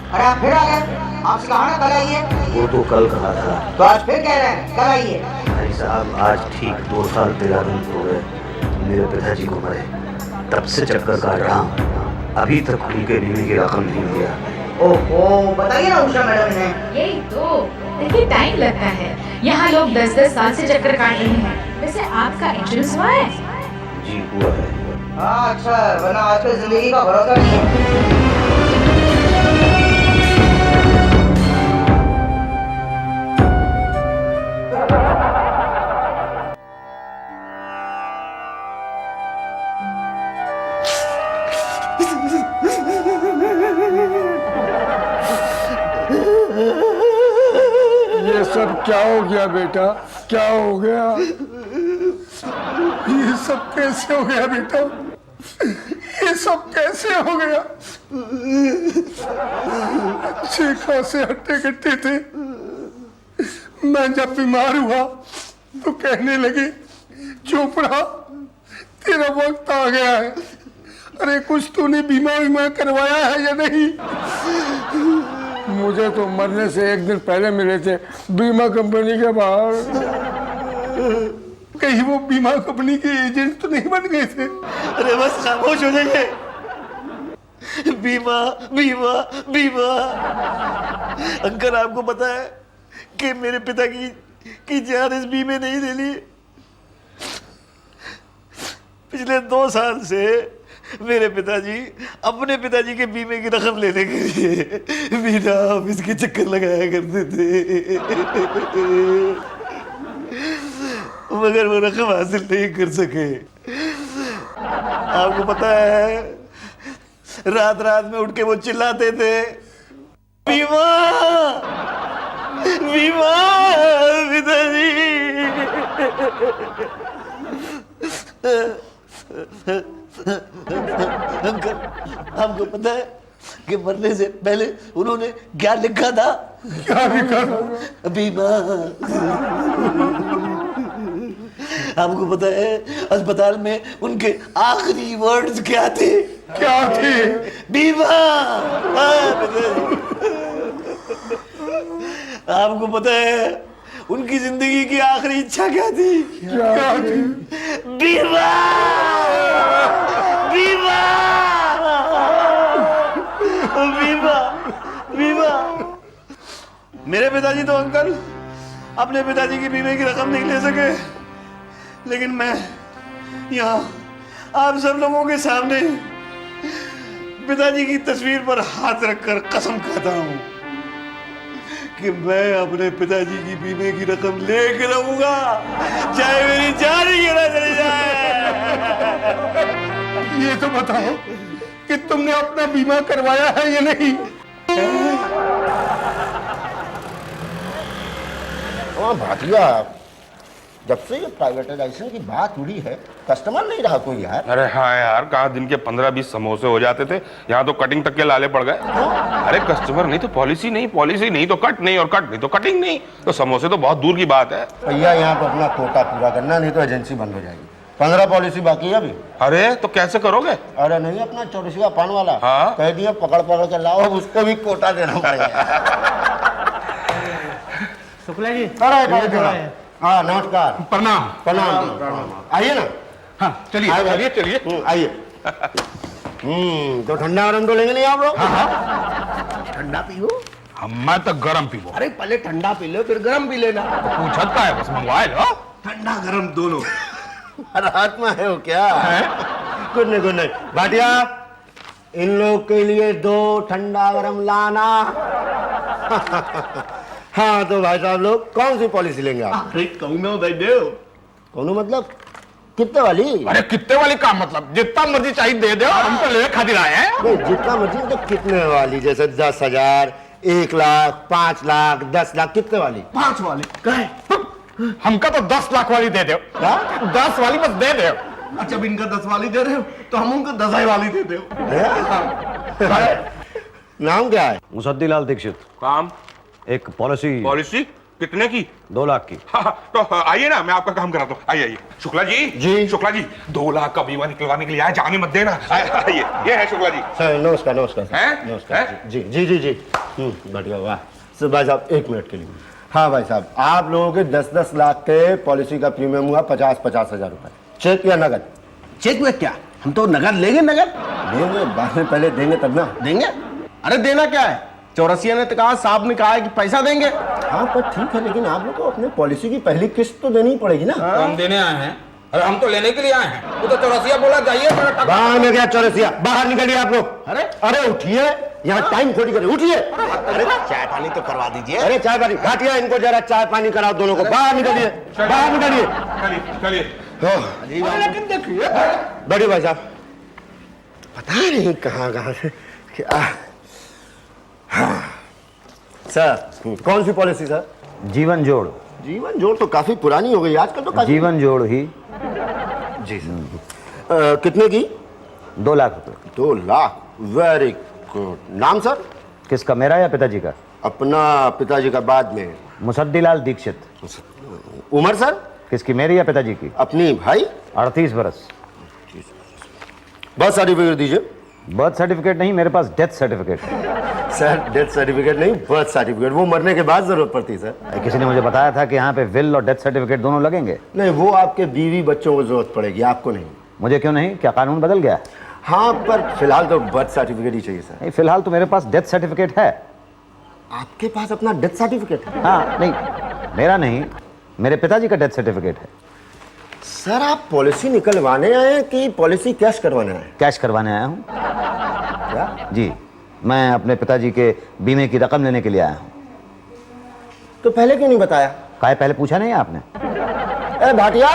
अरे आप फिर आ गए, आपसे कहा ना कल आइए। वो तो कल कहा था। तो आज फिर कह रहे हैं कल आइए। भाई साहब आज ठीक 2 साल 13 दिन हो गए मेरे पिताजी को मरे, तब से चक्कर काट रहा हूँ, अभी तक उनके बीमे की रकम नहीं दिया। ओहो, बताइए ना उषा मैडम ने। यही तो, देखिए टाइम लगता है। यहाँ लोग 10-10 साल से चक्कर काट रहे हैं। वैसे आपका इंश्योरेंस हुआ है? जी हुआ है। हाँ अच्छा, वरना आजकल जिंदगी का भरोसा नहीं है। ये सब क्या हो गया बेटा, क्या हो गया? ये सब कैसे हो गया बेटा? ये सब कैसे हो गया? अच्छे खासे हट्टे कट्टे थे, मैं जब बीमार हुआ तो कहने लगे चोपड़ा तेरा वक्त आ गया है। अरे कुछ तूने बीमा करवाया है या नहीं? मुझे तो मरने से एक दिन पहले मिले थे बीमा कंपनी के बाहर। कहीं वो बीमा कंपनी के एजेंट तो नहीं बन गए थे? अरे बस खामोश हो जाइए। बीमा बीमा बीमा। अंकल आपको पता है कि मेरे पिता की जान इस बीमे नहीं ले ली। पिछले 2 साल से मेरे पिताजी अपने पिताजी के बीमे की रकम लेने के लिए बिना ऑफिस के चक्कर लगाया करते थे, मगर वो रकम हासिल नहीं कर सके। आपको पता है रात रात में उठ के वो चिल्लाते थे बीमा बीमा पिताजी। अंकल आपको पता है कि मरने से पहले उन्होंने क्या लिखा था? क्या लिखा था? बीमा। आपको पता है अस्पताल में उनके आखिरी वर्ड्स क्या थे? क्या थे? बीमा। आपको पता है उनकी जिंदगी की आखिरी इच्छा क्या थी? क्या थी? बीमा बीमा बीमा बीमा। मेरे पिताजी तो अंकल अपने पिताजी की बीमे की रकम नहीं ले सके, लेकिन मैं यहाँ आप सब लोगों के सामने पिताजी की तस्वीर पर हाथ रखकर कसम खाता हूँ कि मैं अपने पिताजी की बीमे की रकम लेके रहूंगा, चाहे मेरी जान ही क्यों ना चली जाए। ये तो बताओ कि तुमने अपना बीमा करवाया है या नहीं? हाँ भाटिया, जब से ये प्राइवेटाइजेशन की बात उड़ी है कस्टमर नहीं रहा कोई यार। अरे हाँ यार, कहाँ दिन के 15-20 समोसे हो जाते थे, यहाँ तो कटिंग तक के लाले पड़ गए। अरे कस्टमर नहीं तो पॉलिसी नहीं, पॉलिसी नहीं तो कट नहीं, और कट नहीं तो कटिंग नहीं, तो समोसे तो बहुत दूर की बात है। भैया यहाँ तो अपना कोटा पूरा करना, नहीं तो एजेंसी बंद हो जाएगी। 15 पॉलिसी बाकी है अभी। अरे तो कैसे करोगे? अरे नहीं, अपना चौरसिया पान वाला हाँ? कह दिया पकड़ पकड़ के लाओ, उसको भी कोटा देना पड़ेगा। शुक्ला जी, हाँ नमस्कार। प्रणाम। प्रणाम। आइए ना। हाँ चलिए चलिए चलिए। आइए। तो ठंडा गरम तो लेंगे नहीं आप लोग? ठंडा पियो। मैं तो गरम पीबो। अरे पहले ठंडा पी लो फिर गरम पी लेना। पूछत का है, बस मंगवा लो। ठंडा गरम दोनों। रात में है वो क्या? कुछ नहीं। भाटिया इन लोग के लिए 2 ठंडा गरम लाना। हाँ तो भाई साहब लोग कौन सी पॉलिसी लेंगे आप? कौनो दे दो। कौन मतलब कितने वाली? अरे कितने वाली का मतलब जितना मर्जी चाहिए दे दो, हम तो ले खातिर आए हैं। नहीं जितना मर्जी, तो कितने वाली? जैसे 10,000, 1 लाख, 5 लाख, 10 लाख, कितने वाली? 5 वाले कहे? हमका तो 10 लाख वाली दे दो। 10 वाली बस दे दो। अच्छा इनका 10 वाली दे रहे हो तो हम उनको 10 वाली दे दो। नाम क्या है? मुसद्दीलाल दीक्षित। काम? एक पॉलिसी। पॉलिसी? कितने की? 2 लाख की। हाँ, तो आइए ना, मैं आपका काम कराता हूँ। आइए आइए। शुक्ला जी। जी। शुक्ला जी, 2 लाख का बीमा निकलवाने के लिए आए, जाने मत देना। आइए, ये है शुक्ला जी। सर नमस्कार नमस्कार सर। हैं? नमस्कार हैं? जी जी जी जी बढ़िया वाह सर। भाई साहब 1 मिनट के लिए। हाँ भाई साहब, आप लोगों के 10-10 लाख के पॉलिसी का प्रीमियम हुआ 50-50 हजार रुपए। चेक या नगद? चेक में क्या, हम तो नगद लेंगे। नगद देंगे बाद में, पहले देंगे तब ना। देंगे? अरे देना क्या है, चौरसिया ने तो कहा, साहब ने कहा है कि पैसा देंगे। हाँ पर ठीक है, लेकिन आप लोग को अपने पॉलिसी की पहली किस्त तो देनी ही पड़ेगी ना। तो हम देने आए हैं, अरे हम तो लेने के लिए आए हैं। वो तो चौरसिया बोला जाइए। बाहर में गया चौरसिया, बाहर निकलिए आप लोग। अरे अरे उठिए, यहाँ टाइम खोटी करे, उठिए। अरे चाय पानी तो करवा दीजिए। अरे चाय पानी, घाटिया इनको जरा चाय पानी कराओ दोनों को। बाहर निकलिए, बाहर निकलिए। चलिए चलिए। लेकिन देखिए बड़ी भाई साहब, पता नहीं कहाँ से हाँ। सर कौन सी पॉलिसी सर? जीवन जोड़। जीवन जोड़ तो काफी पुरानी हो गई आजकल तो। जीवन जोड़ ही। जी सर। कितने की? 2 लाख रुपए। 2 लाख, वेरी गुड। नाम सर? किसका, मेरा या पिताजी का? अपना, पिताजी का बाद में। मुसद्दीलाल दीक्षित। उम्र सर? किसकी, मेरी या पिताजी की? अपनी भाई। 38 बरस। बर्थ सर्टिफिकेट दीजिए। बर्थ सर्टिफिकेट नहीं, मेरे पास डेथ सर्टिफिकेट है। सर डेथ सर्टिफिकेट नहीं, बर्थ सर्टिफिकेट, वो मरने के बाद जरूरत पड़ती है सर। किसी ने मुझे बताया था कि यहाँ पे विल और डेथ सर्टिफिकेट दोनों लगेंगे। नहीं, वो आपके बीवी बच्चों को जरूरत पड़ेगी, आपको नहीं। मुझे क्यों नहीं, क्या कानून बदल गया? हाँ पर फिलहाल तो बर्थ सर्टिफिकेट ही चाहिए सर। नहीं, फिलहाल तो मेरे पास डेथ सर्टिफिकेट है। आपके पास अपना डेथ सर्टिफिकेट है? हाँ, नहीं मेरा नहीं, मेरे पिताजी का डेथ सर्टिफिकेट है। सर आप पॉलिसी निकलवाने आए हैं कि पॉलिसी कैश करवाने आए हैं? कैश करवाने आया हूँ। क्या? जी, मैं अपने पिताजी के बीमे की रकम लेने के लिए आया हूँ। तो पहले क्यों नहीं बताया? काहे, पहले पूछा नहीं आपने? ए भाटिया,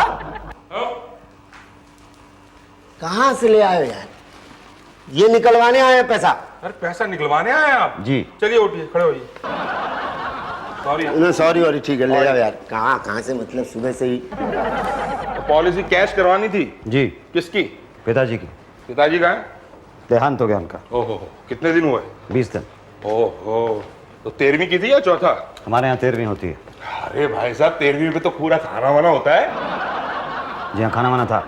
कहाँ से ले आए हो यार? ये निकलवाने आए हैं पैसा। अरे पैसा निकलवाने आए हैं आप? जी। चलिए उठिए, खड़े होइए। सॉरी। सॉरी ठीक है, ले जाओ यार। कहाँ से, मतलब सुबह से ही। पॉलिसी कैश करवानी थी। जी। किसकी? पिताजी की। पिताजी का है? देहांत हो गया उनका। ओहो, कितने दिन हुए? 20 दिन। ओहो, तो 13वीं की थी या चौथा? हमारे यहाँ 13वीं होती है। अरे भाई साहब, 13वीं में तो पूरा खाना वाना होता है। जी हाँ, खाना वाना था।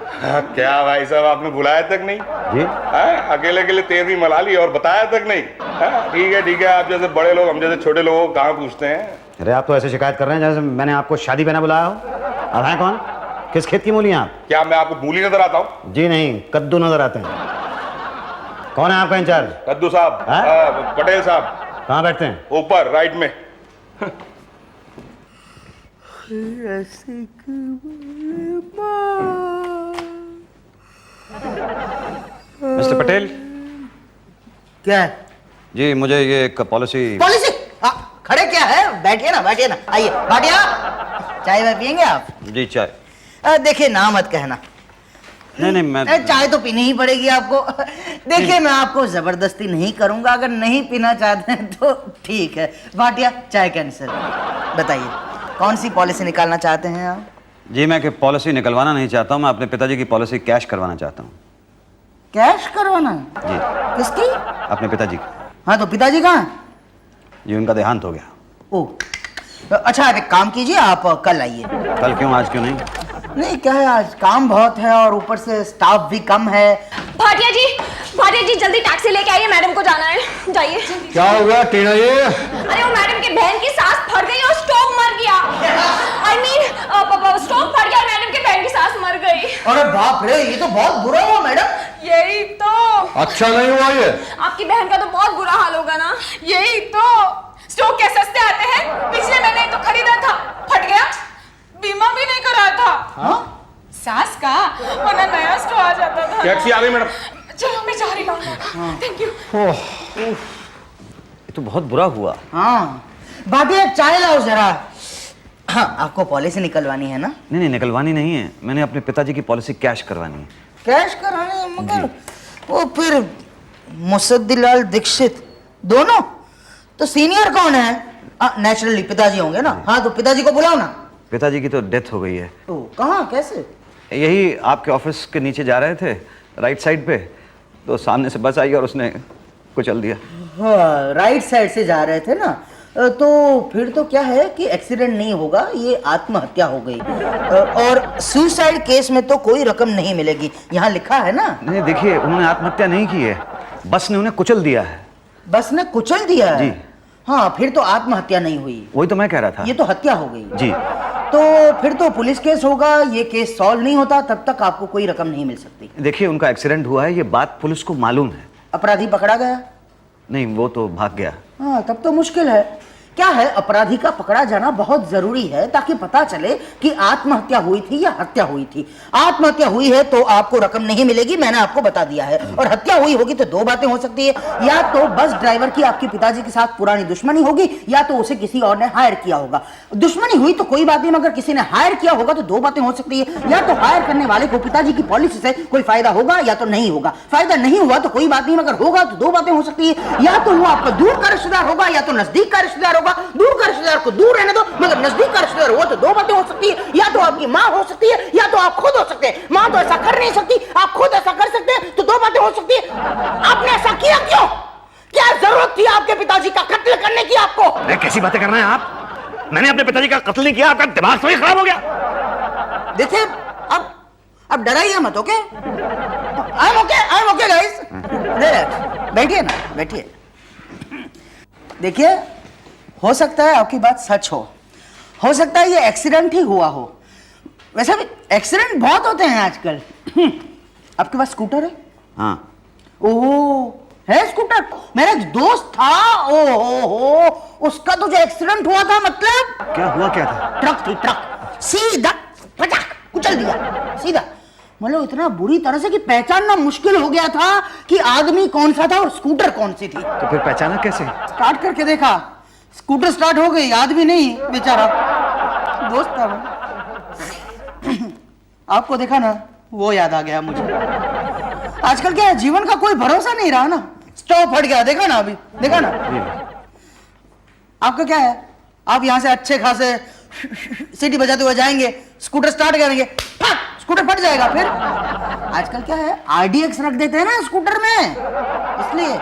क्या भाई साहब, आपने बुलाया तक नहीं? जी। अकेले अकेले 13वीं मना ली और बताया तक नहीं। ठीक है, आप जैसे बड़े लोग हम जैसे छोटे लोगों को कहाँ पूछते हैं। अरे आप तो ऐसे शिकायत कर रहे हैं जैसे मैंने आपको शादी पे ना बुलाया हो। अब हैं कौन, किस खेत की मूली हैं आप? क्या मैं आपको मूली नजर आता हूँ? जी नहीं, कद्दू नजर आते हैं। कौन है आपका इंचार्ज? कद्दू साहब। पटेल साहब। कहाँ बैठते हैं? ऊपर राइट में। मिस्टर पटेल। क्या है? जी, मुझे ये एक पॉलिसी। पॉलिसी? खड़े क्या है, बैठिए ना, बैठिए ना। आइए भाटिया, चाय वाय पियेंगे आप? जी चाय। देखिए ना मत कहना। नहीं मैं चाय तो पीनी ही पड़ेगी आपको। देखिए मैं आपको जबरदस्ती नहीं करूंगा, अगर नहीं पीना चाहते हैं तो ठीक है। भाटिया चाय कैंसिल। बताइए कौन सी पॉलिसी निकालना चाहते हैं आप? जी, मैं पॉलिसी निकलवाना नहीं चाहता हूँ, मैं अपने पिताजी की पॉलिसी कैश करवाना चाहता हूँ। कैश करवाना? जी। किसकी? अपने पिताजी की। हाँ तो पिताजी कहाँ हैं? जी, उनका देहांत हो गया। ओ अच्छा, आप एक काम कीजिए, आप कल आइए। कल क्यों, आज क्यों नहीं? नहीं क्या है, आज काम बहुत है और ऊपर से स्टाफ भी कम है। भाटिया जी जल्दी टैक्सी लेके आइए, मैडम को जाना है। जाइए। क्या हो गया टीना जी? अरे वो मैडम की बहन की सांस फट गई और स्टोव मर गया। स्टोव फट गया और मैडम की बहन की सांस मर गई। अरे बाप रे, ये तो बहुत बुरा हुआ मैडम। यही तो। अच्छा नहीं हुआ ये? आपकी बहन का तो बहुत बुरा हाल होगा ना। यही तो, स्टोव क्या सस्ते आते हैं? पिछले महीने तो खरीदा था, फट गया, बीमा भी नहीं करा था। हाँ? सास का, वरना नया स्टोव आ जाता था। टैक्सी आ गई मैडम। चलो मैं जा रही हूँ। Thank you. ये तो बहुत बुरा हुआ। हाँ भाटिया चाय लाओ जरा। हाँ, आपको पॉलिसी निकलवानी है ना? नहीं, निकलवानी नहीं है, मैंने अपने पिताजी की पॉलिसी कैश करवानी है। कैश करानी है? मगर वो फिर मुसद्दीलाल दीक्षित दोनों तो सीनियर कौन है? नेचुरली पिताजी होंगे ना। हाँ तो पिताजी को बुलाओ ना। पिताजी की तो डेथ हो गई है। तो कहाँ, कैसे? यही आपके ऑफिस के नीचे जा रहे थे, राइट साइड पे, तो सामने से बस आई और उसने कुचल दिया। हाँ, राइट साइड से जा रहे थे ना, तो फिर तो क्या है कि एक्सीडेंट नहीं होगा, ये आत्महत्या हो गई। और सुसाइड केस में तो कोई रकम नहीं मिलेगी, यहाँ लिखा है ना। नहीं देखिए, उन्होंने आत्महत्या नहीं की है, बस ने उन्हें कुचल दिया है। बस ने कुचल दिया है? जी। हाँ, फिर तो आत्महत्या नहीं हुई, वही तो मैं कह रहा था। ये तो हत्या हो गई। जी। तो फिर तो पुलिस केस होगा, ये केस सॉल्व नहीं होता, तब तक आपको कोई रकम नहीं मिल सकती। देखिए, उनका एक्सीडेंट हुआ है, ये बात पुलिस को मालूम है। अपराधी पकड़ा गया? नहीं, वो तो भाग गया। हाँ, तब तो मुश्किल है। क्या है, अपराधी का पकड़ा जाना बहुत जरूरी है ताकि पता चले कि आत्महत्या हुई थी या हत्या हुई थी। आत्महत्या हुई है तो आपको रकम नहीं मिलेगी, मैंने आपको बता दिया है। और हत्या हुई होगी तो दो बातें हो सकती है, या तो बस ड्राइवर की आपके पिताजी के साथ पुरानी दुश्मनी होगी, या तो उसे किसी और ने हायर किया होगा। दुश्मनी हुई तो कोई बात नहीं, मगर किसी ने हायर किया होगा तो दो बातें हो सकती है, या तो हायर करने वाले को पिताजी की पॉलिसी से कोई फायदा होगा या तो नहीं होगा। फायदा नहीं हुआ तो कोई बात नहीं, मगर होगा तो दो बातें हो सकती है, या तो वो आपका दूर का रिश्तेदार होगा या तो नजदीक का रिश्तेदार होगा। दूर का रिश्तेदार को दूर रहने दो, मगर नजदीक का रिश्तेदार हुआ तो दो बातें हो सकती है, या तो आपकी माँ हो सकती है या तो आप खुद हो सकते हैं। माँ तो ऐसा कर नहीं सकती, आप खुद ऐसा कर सकते हैं, तो दो बातें हो सकती है। आपने ऐसा किया क्यों? क्या जरूरत थी आपके पिताजी का कत्ल करने की आपको? अरे कैसी बातें कर रहे हैं आप? मैंने अपने पिताजी का कत्ल नहीं किया, आपका दिमाग तो ही खराब हो गया। देखिए, अब डराइए मत, okay? I am okay guys. बैठिए ना, बैठिए। देखिए, हो सकता है आपकी बात सच हो सकता है ये एक्सीडेंट ही हुआ हो। वैसे भी एक्सीडेंट बहुत होते हैं आजकल। आपके पास स्कूटर है? हाँ। ओह, है स्कूटर? मेरा एक दोस्त था, ओहो, उसका तो जो एक्सीडेंट हुआ था, मतलब क्या हुआ, क्या था? ट्रक थी, ट्रक सीधा पटाक कुचल दिया, सीधा। मतलब इतना बुरी तरह से कि पहचानना मुश्किल हो गया था कि आदमी कौन सा था और स्कूटर कौन सी थी। तो फिर पहचाना कैसे? स्टार्ट करके देखा, स्कूटर स्टार्ट हो गई, आदमी नहीं, बेचारा दोस्त था वो। आपको देखा ना, वो याद आ गया मुझे। आजकल क्या है, जीवन का कोई भरोसा नहीं रहा ना। स्टॉप फट गया, देखा ना, अभी देखा ना। आपका क्या है, आप यहां से अच्छे खासे सीटी बजाते हुए जाएंगे, स्कूटर स्टार्ट करेंगे, फट, स्कूटर फट जाएगा। फिर आजकल क्या है, RDX रख देते हैं ना स्कूटर में, इसलिए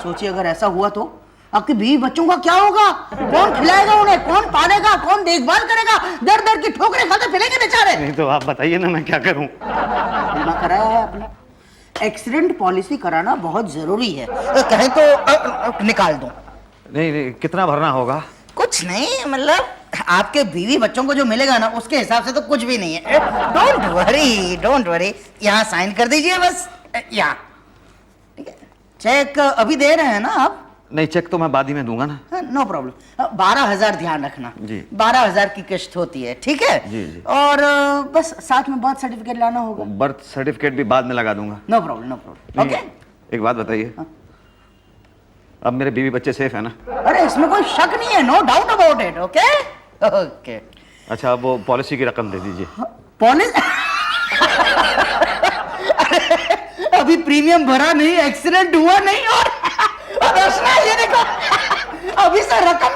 सोचिए अगर ऐसा हुआ तो आपके बीवी बच्चों का क्या होगा? कौन खिलाएगा उन्हें, कौन पालेगा, कौन देखभाल करेगा? दर दर की ठोकरें खाते फिरेंगे बेचारे। नहीं तो आप बताइए ना, मैं क्या करूं? बीमा कराया है आपने? एक्सीडेंट पॉलिसी कराना बहुत जरूरी है, कहें तो निकाल दो। नहीं, कितना भरना होगा? कुछ नहीं, मतलब आपके बीवी बच्चों को जो मिलेगा ना, उसके हिसाब से तो कुछ भी नहीं है। डोंट वरी, यहाँ साइन कर दीजिए बस, यहाँ। ठीक है, चेक अभी दे रहे हैं ना आप? नहीं, चेक तो मैं बाद ही में दूंगा ना। No problem. 12,000 ध्यान रखना जी। 12,000 की किश्त होती है, ठीक है? जी, जी। और बस साथ में बर्थ सर्टिफिकेट लाना होगा। बर्थ सर्टिफिकेट भी बाद में लगा दूंगा। No problem. ओके, एक बात बताइए, अब मेरे बीवी बच्चे सेफ है ना? अरे इसमें कोई शक नहीं है, no doubt about it. Okay okay. अच्छा, अब वो पॉलिसी की रकम दे दीजिए। पॉलिसी? अभी प्रीमियम भरा नहीं, एक्सीडेंट हुआ नहीं, और ये देखो, अभी से रकम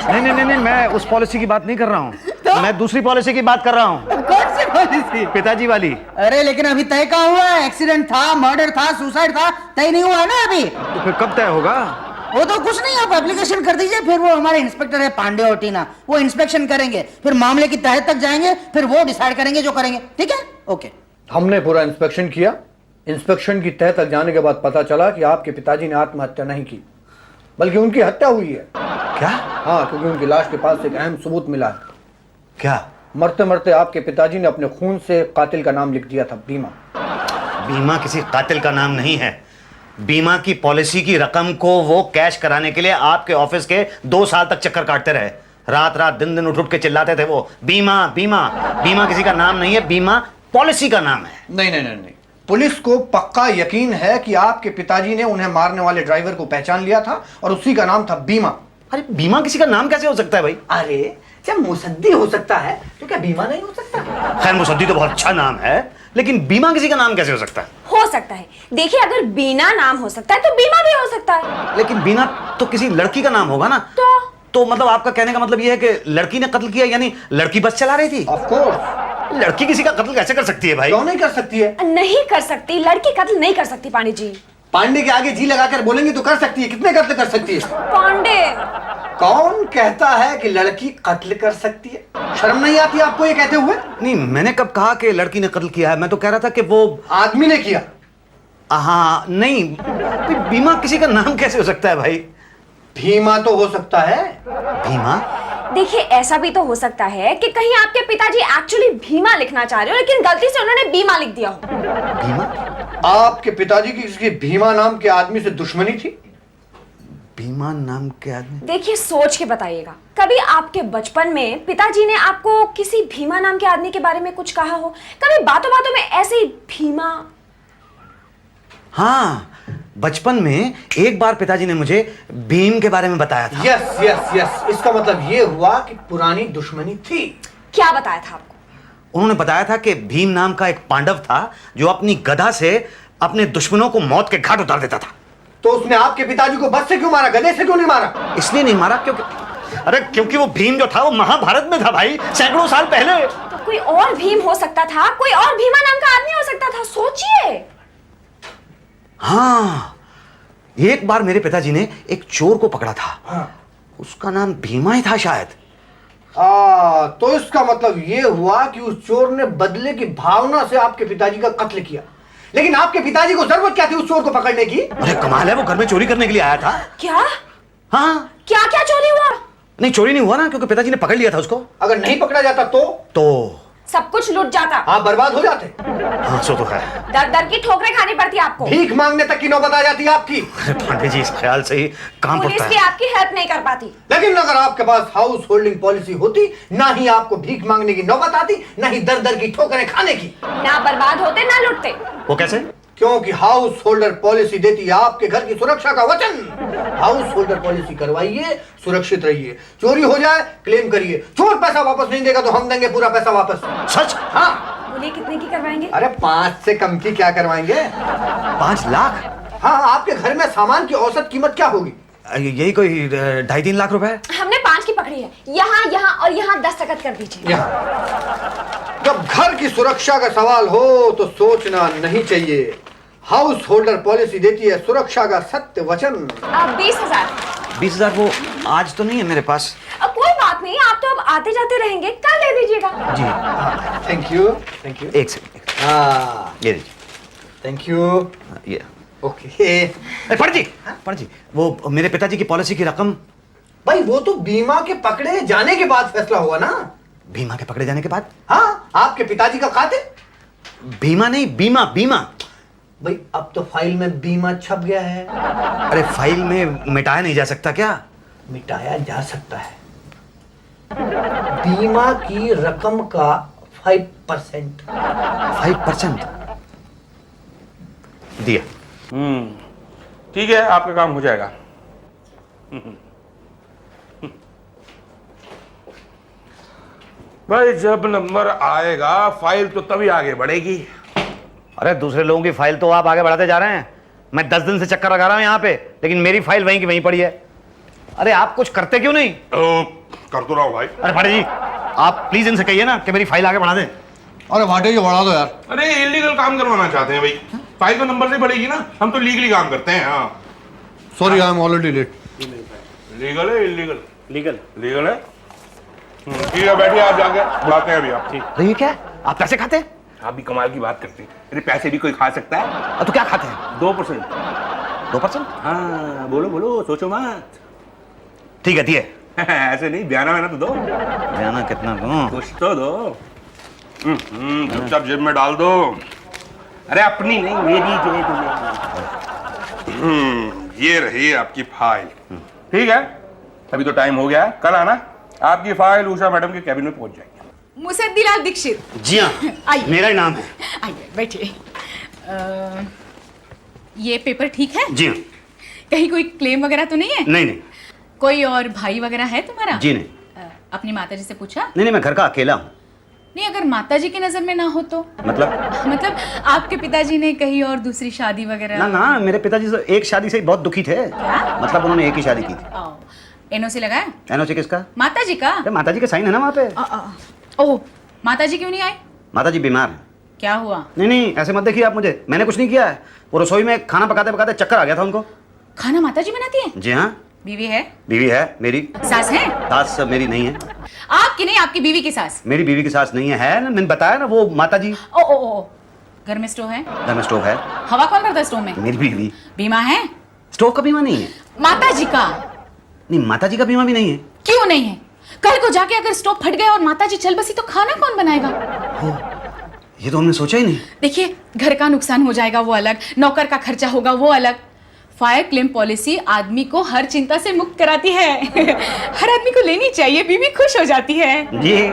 नहीं, मैं उस पॉलिसी की बात नहीं कर रहा हूँ, तो? मैं दूसरी पॉलिसी की बात कर रहा हूँ। कौन सी पॉलिसी? पिताजी वाली। अरे लेकिन अभी तय कहाँ हुआ है? एक्सीडेंट था, मर्डर था, सुसाइड था, तय नहीं हुआ है ना अभी। तो फिर कब तय होगा? वो तो कुछ नहीं, आप एप्लीकेशन कर दीजिए, फिर वो हमारे इंस्पेक्टर है पांडे और टीना, वो इंस्पेक्शन करेंगे, फिर मामले की तह तक जाएंगे, फिर वो डिसाइड करेंगे जो करेंगे। ठीक है, ओके। हमने पूरा इंस्पेक्शन किया। इंस्पेक्शन की तह तक जाने के बाद पता चला कि आपके पिताजी ने आत्महत्या नहीं की, बल्कि उनकी हत्या हुई है। क्या? हाँ, क्योंकि उनकी लाश के पास एक अहम सबूत मिला है। क्या? मरते मरते आपके पिताजी ने अपने खून से कातिल का नाम लिख दिया था, बीमा। बीमा किसी कातिल का नाम नहीं है। बीमा की पॉलिसी की रकम को वो कैश कराने के लिए आपके ऑफिस के 2 साल तक चक्कर काटते रहे, रात रात दिन उठ के चिल्लाते थे वो, बीमा बीमा। बीमा किसी का नाम नहीं है, बीमा पॉलिसी का नाम है। नहीं, पुलिस को पक्का यकीन है कि आपके पिताजी ने उन्हें मारने वाले ड्राइवर को पहचान लिया था और उसी का नाम था बीमा। अरे बीमा किसी का नाम कैसे हो सकता है भाई? अरे जब मुसद्दी हो सकता है तो क्या बीमा नहीं हो सकता? खैर, मुसद्दी तो बहुत अच्छा नाम है, लेकिन बीमा किसी का नाम कैसे हो सकता है? हो सकता है। देखिए, अगर बीना नाम हो सकता है तो बीमा भी हो सकता है। लेकिन बीना तो किसी लड़की का नाम होगा ना? तो मतलब आपका कहने का मतलब यह है कि लड़की ने कत्ल किया, यानी लड़की बस चला रही थी? Of course. लड़की किसी का कत्ल कैसे कर सकती है भाई? क्यों नहीं कर सकती है? नहीं कर सकती, लड़की कत्ल नहीं कर सकती पांडे जी। पांडे के आगे जी लगाकर बोलेंगे तो कर सकती है, कितने कत्ल कर सकती है? पांडे कौन कहता है कि लड़की कत्ल कर सकती है? शर्म नहीं आती आपको ये कहते हुए? नहीं, मैंने कब कहा कि लड़की ने कत्ल किया है? मैं तो कह रहा था कि वो आदमी ने किया। हाँ नहीं, भीमा किसी का नाम कैसे हो सकता है भाई? भीमा तो हो सकता है। भीमा? देखिए, ऐसा भी तो हो सकता है कि कहीं आपके पिताजी एक्चुअली भीमा लिखना चाह रहे हो, लेकिन गलती से उन्होंने बीमा लिख दिया हो। भीमा? आपके पिताजी की किसी भीमा नाम के आदमी से दुश्मनी थी? भीमा नाम के आदमी? देखिए, सोच के बताइएगा, कभी आपके बचपन में पिताजी ने आपको किसी भीमा नाम के आदमी के बारे में कुछ कहा हो? कभी बातों बातों में ऐसे ही भीमा? हाँ, बचपन में एक बार पिताजी ने मुझे भीम के बारे में बताया था। यस यस यस, इसका मतलब ये हुआ कि पुरानी दुश्मनी थी। क्या बताया था आपको? उन्होंने बताया था कि भीम नाम का एक पांडव था जो अपनी गदा से अपने दुश्मनों को मौत के घाट उतार देता था। तो उसने आपके पिताजी को बस से क्यों मारा, गधे से क्यों नहीं मारा? इसलिए नहीं मारा क्योंकि वो भीम जो था वो महाभारत में था भाई, सैकड़ों साल पहले। तो कोई और भीम हो सकता था, कोई और भीमा नाम का आदमी हो सकता था, सोचिए। हाँ, एक बार मेरे पिताजी ने एक चोर को पकड़ा था। हाँ। उसका नाम भीमा ही था शायद। तो इसका मतलब ये हुआ कि उस चोर ने बदले की भावना से आपके पिताजी का कत्ल किया। लेकिन आपके पिताजी को जरूरत क्या थी उस चोर को पकड़ने की? अरे कमाल है, वो घर में चोरी करने के लिए आया था। क्या? हाँ। क्या क्या चोरी हुआ? नहीं, चोरी नहीं हुआ ना, क्योंकि पिताजी ने पकड़ लिया था उसको। अगर नहीं पकड़ा जाता तो सब कुछ लूट जाता। आप बर्बाद हो जाते। हाँ, सो तो है। दर दर की ठोकरें खानी पड़ती आपको। भीख मांगने तक की नौबत आ जाती आपकी। अरे पांडे जी, इस ख्याल से ही काम पुलिस पड़ता भी है। आपकी हेल्प नहीं कर पाती। लेकिन अगर आपके पास हाउस होल्डिंग पॉलिसी होती, ना ही आपको भीख मांगने की नौबत आती, ना ही दर दर की ठोकरें खाने की। ना बर्बाद होते ना लूटते। वो कैसे? क्योंकि हाउस होल्डर पॉलिसी देती है आपके घर की सुरक्षा का वचन। हाउस होल्डर पॉलिसी करवाइए, सुरक्षित रहिए। चोरी हो जाए क्लेम करिए, चोर पैसा वापस नहीं देगा तो हम देंगे पूरा पैसा वापस। सच? हाँ। बोलिए, कितने की करवाएंगे? अरे 5 से कम की क्या करवाएंगे? 5 लाख? हाँ, आपके घर में सामान की औसत कीमत क्या होगी? यही कोई 2.5-3 लाख रुपए। हमने 5 की पकड़ी है। यहाँ यहाँ और यहाँ 10% कर दीजिए। जब घर की सुरक्षा का सवाल हो तो सोचना नहीं चाहिए। हाउस होल्डर पॉलिसी देती है सुरक्षा का सत्य वचन। 20,000। 20,000 वो आज तो नहीं है मेरे पास। कोई बात नहीं, आप तो अब आते जाते रहेंगे, कल ले दीजिएगा। जी। Thank you, thank you. एक सेकंड। हाँ, ये लीजिए। Thank you. ये ओके। पंडित जी, वो मेरे पिताजी की पॉलिसी की रकम। भाई वो तो बीमा के पकड़े जाने के बाद फैसला हुआ ना। बीमा के पकड़े जाने के बाद? हाँ, आपके पिताजी का खाते। बीमा नहीं, बीमा बीमा। भाई अब तो फाइल में बीमा छप गया है। अरे फाइल में मिटाया नहीं जा सकता क्या? मिटाया जा सकता है। बीमा की रकम का 5%। 5% दिया। ठीक है, आपका काम हो जाएगा। भाई जब नंबर आएगा फाइल तो तभी आगे बढ़ेगी। अरे दूसरे लोगों की फाइल तो आप आगे बढ़ाते जा रहे हैं। मैं 10 दिन से चक्कर लगा रहा हूं यहाँ पे, लेकिन मेरी फाइल वहीं की वहीं पड़ी है। अरे आप कुछ करते क्यों नहीं? कर तो रहा हूं भाई। अरे भाटी जी, आप प्लीज इनसे कहिए ना कि मेरी फाइल आगे बढ़ा दें। अरे भाटे जी, बढ़ा दो यार। अरे इलीगल काम करवाना चाहते हैं भाई, फाइल तो नंबर से बढ़ेगी ना, हम तो लीगली काम करते हैं। हाँ sorry, I am already late. Legal है इलीगल? लीगल लीगल है। ठीक है, बैठिए, आप जाके बुलाते हैं अभी आप। ठीक। अरे ये क्या, आप पैसे खाते हैं? आप भी कमाल की बात करते हैं। अरे पैसे भी कोई खा सकता है। तो क्या खाते हैं? 2%। 2%? हाँ, बोलो बोलो, सोचो मत। ठीक है, दिए। ऐसे नहीं, बयाना वयाना तो दो। बयाना कितना दूं? कुछ तो दो। चुपचाप जेब में डाल दो। अरे अपनी नहीं, मेरी जेब में। ये रही आपकी फाइल। ठीक है, अभी तो टाइम हो गया है, कल आना, आपकी फाइल उषा मैडम के कैबिन में पहुंच जाएगी। मुसद्दीलाल दीक्षित। जी हाँ, मेरा ही नाम है। आइए बैठिए। ये पेपर ठीक है? जी हाँ। कहीं कोई क्लेम वगैरह तो नहीं है? नहीं नहीं। कोई और भाई वगैरह है तुम्हारा? जी नहीं। अपनी माताजी से पूछा? नहीं, मैं घर का अकेला हूँ। नहीं, अगर माताजी की नजर में ना हो तो? मतलब आपके पिताजी ने कहीं और दूसरी शादी वगैरह? ना ना, मेरे पिताजी तो एक शादी से ही बहुत दुखी थे। क्या? मतलब उन्होंने एक ही शादी की थी। एनओसी लगाया? एनओसी किसका? माताजी का। माताजी के साइन है ना वहाँ पे। ओह, माताजी क्यों नहीं आए? माताजी बीमार है। क्या हुआ? नहीं नहीं, ऐसे मत देखिए आप मुझे, मैंने कुछ नहीं किया है। वो रसोई में खाना पकाते पकाते चक्कर आ गया था उनको। खाना माताजी बनाती है? जी हाँ। बीवी है? बीवी है मेरी। सास है? सास मेरी नहीं है। आपकी नहीं, आपकी बीवी की सास। मेरी बीवी की सास नहीं है ना, मैंने बताया ना, वो माता जी। ओ ओ ओ, घर में स्टोव है? घर में स्टोव है। हवा कौन भरता है स्टोव में? मेरी बीवी। बीमा है? स्टोव का बीमा नहीं है। माता जी का? नहीं, माता जी का बीमा भी नहीं है। क्यों नहीं है? कल को जाके अगर स्टोव फट गया और माता जी चल बसी तो खाना कौन बनाएगा? ये तो हमने सोचा ही नहीं। देखिए, घर का नुकसान हो जाएगा वो अलग, नौकर का खर्चा होगा वो अलग। फायर क्लेम पॉलिसी आदमी को हर चिंता से मुक्त कराती है। हर आदमी को लेनी चाहिए, बीवी खुश हो जाती है। जी,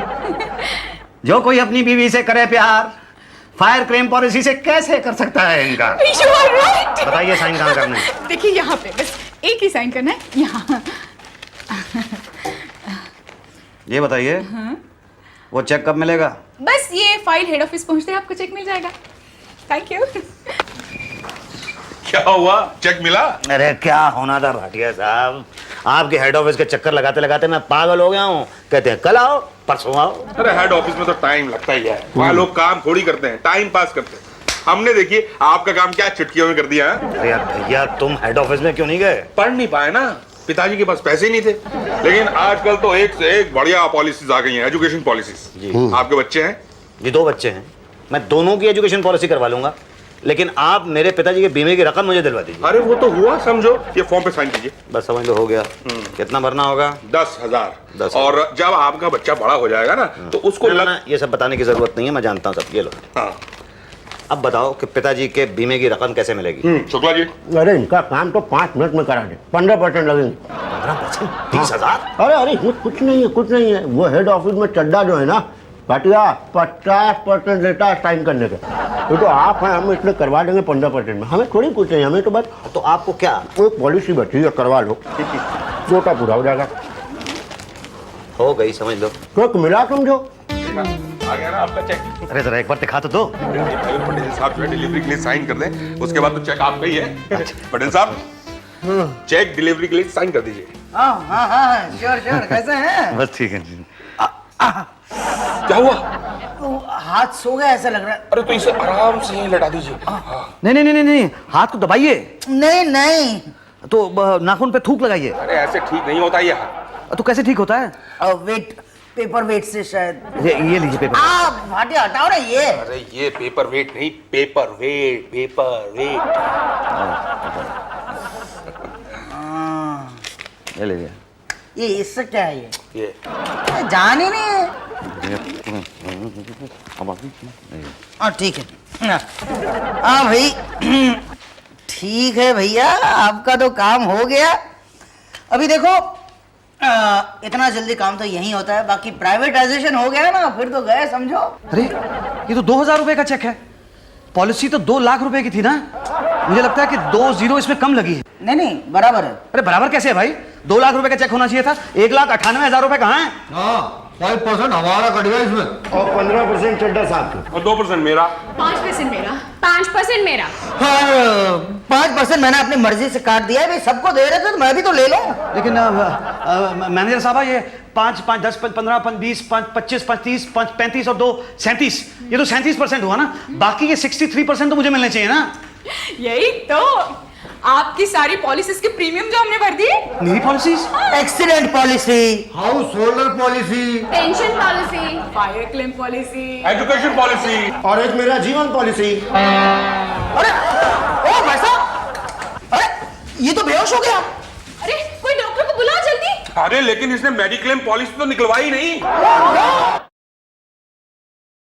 जो कोई अपनी बीवी से करे प्यार, फायर क्लेम पॉलिसी से कैसे कर सकता है इनकार? You are right. बताइए साइन कहाँ करना है? देखिए यहाँ पे बस एक ही साइन करना है, यहाँ। ये बताइए, वो चेक कब मिलेगा? बस ये फाइल हेड ऑफिस पहुंचते ही आपको चेक मिल जाएगा। Thank you. क्या हुआ, चेक मिला? अरे क्या होना था भाटिया साहब, आपके हेड ऑफिस के चक्कर लगाते लगाते मैं पागल हो गया हूँ। कहते हैं कल आओ, परसों आओ। अरे हेड ऑफिस में तो टाइम लगता ही है, वहाँ लोग काम थोड़ी करते हैं, टाइम पास करते हैं। हमने देखिए आपका काम क्या चुटकियों में कर दिया है। अरे यार भैया, तुम हेड ऑफिस में क्यों नहीं गए? पढ़ नहीं पाए ना, पिताजी के पास पैसे नहीं थे। लेकिन आजकल तो एक से एक बढ़िया पॉलिसीज आ गई हैं, एजुकेशन पॉलिसीज। आपके बच्चे हैं? जी 2 बच्चे हैं, मैं दोनों की एजुकेशन पॉलिसी करवा लूंगा, लेकिन आप मेरे पिताजी के बीमे की रकम मुझे दिलवा दीजिए। अरे वो तो हुआ, समझो, ये फॉर्म पे साइन कीजिए। बस समझ लो, हो गया। कितना भरना होगा? 10,000। और जब आपका बच्चा बड़ा हो जाएगा ना तो उसको ना, ये सब बताने की जरूरत नहीं है, मैं जानता हूँ सब। ये लो। हाँ। अब बताओ कि पिताजी के बीमे की रकम कैसे मिलेगी? शुक्ला जी। अरे इनका काम तो 5 मिनट में करा दे, 15% लगेंगे। 15%? 30,000? अरे अरे ये कुछ नहीं है, कुछ नहीं है। वो हेड ऑफिस में चड्डा जो है ना भाटिया, 50% लेता है साइन करने के। ये तो आप हैं, हम इसलिए करवा देंगे 15% में। हमें थोड़ी कुछ नहीं, हमें तो बस। तो आपको क्या? वो पॉलिसी बैठी है, करवा लो, छोटा पूरा हो जाएगा। हो गई, समझ लो। तो मिला समझो। आ गया ना आपका चेक। अरे जरा एक बार दिखा तो दो। पटेल साहब जो है डिलीवरी के लिए साइन कर दें, उसके बाद तो चेक आपका ही है। पटेल साहब, चेक डिलीवरी के लिए साइन कर दीजिए। हाँ हाँ हाँ, श्योर श्योर। कैसे हैं? बस ठीक है जी। क्या हुआ? तो हाथ सो गया ऐसा लग रहा है। अरे तो इसे आराम से यहीं लटा दीजिए। नहीं नहीं नहीं नहीं, हाथ को दबाइए। नहीं नहीं, तो नाखून पे थूक लगाइए। अरे ऐसे ठीक नहीं होता ये हाथ। तो कैसे ठीक होता है? वेट, पेपर वेट से शायद। ये लीजिए पेपर। आप भाटिया हटाओ ना ये। अरे ये पेपर वेट नहीं, पेपर वेट, पेपर वेट। ये लीजिए। ये इससे क्या है ये? ये जान ही नहीं है। हाँ ठीक है। हाँ भाई, ठीक है भैया, आपका तो काम हो गया। अभी देखो, इतना जल्दी काम तो यही होता है, बाकी प्राइवेटाइजेशन हो गया ना, फिर तो गए समझो। अरे ये तो 2,000 रुपए का चेक है, पॉलिसी तो 2 लाख रुपए की थी ना। मुझे लगता है कि 2 0 इसमें कम लगी है। नहीं नहीं, बराबर है। अरे बराबर कैसे है भाई? 2 लाख रुपए का चेक होना चाहिए था, 1,98,000 रुपए कहाँ है? हाँ, 5% हमारा कट गया इसमें। और 15% चड्डा साहब की। और 2% मेरा। 5% मेरा। 5% मेरा। हाँ, 5% मैंने अपनी मर्जी से काट दिया है भाई, सबको दे रहे थे तो मैं भी तो ले लूं। लेकिन मैनेजर साहब, ये 5, 5, 10, 15, 20, 25, 30, 35 और 2 37, ये तो 37% हुआ ना। बाकी ये 63% तो मुझे मिलने चाहिए ना। यही तो, आपकी सारी पॉलिसीज के प्रीमियम जो हमने भर दिए। मेरी policies? Accident policy, house holder policy, pension policy, fire claim policy, education policy, और एक मेरा जीवन पॉलिसी। अरे ओ भाई साहब, अरे ये तो बेहोश हो गया। अरे कोई डॉक्टर को बुलाओ जल्दी। अरे लेकिन इसने मेडिक्लेम पॉलिसी तो निकलवाई नहीं।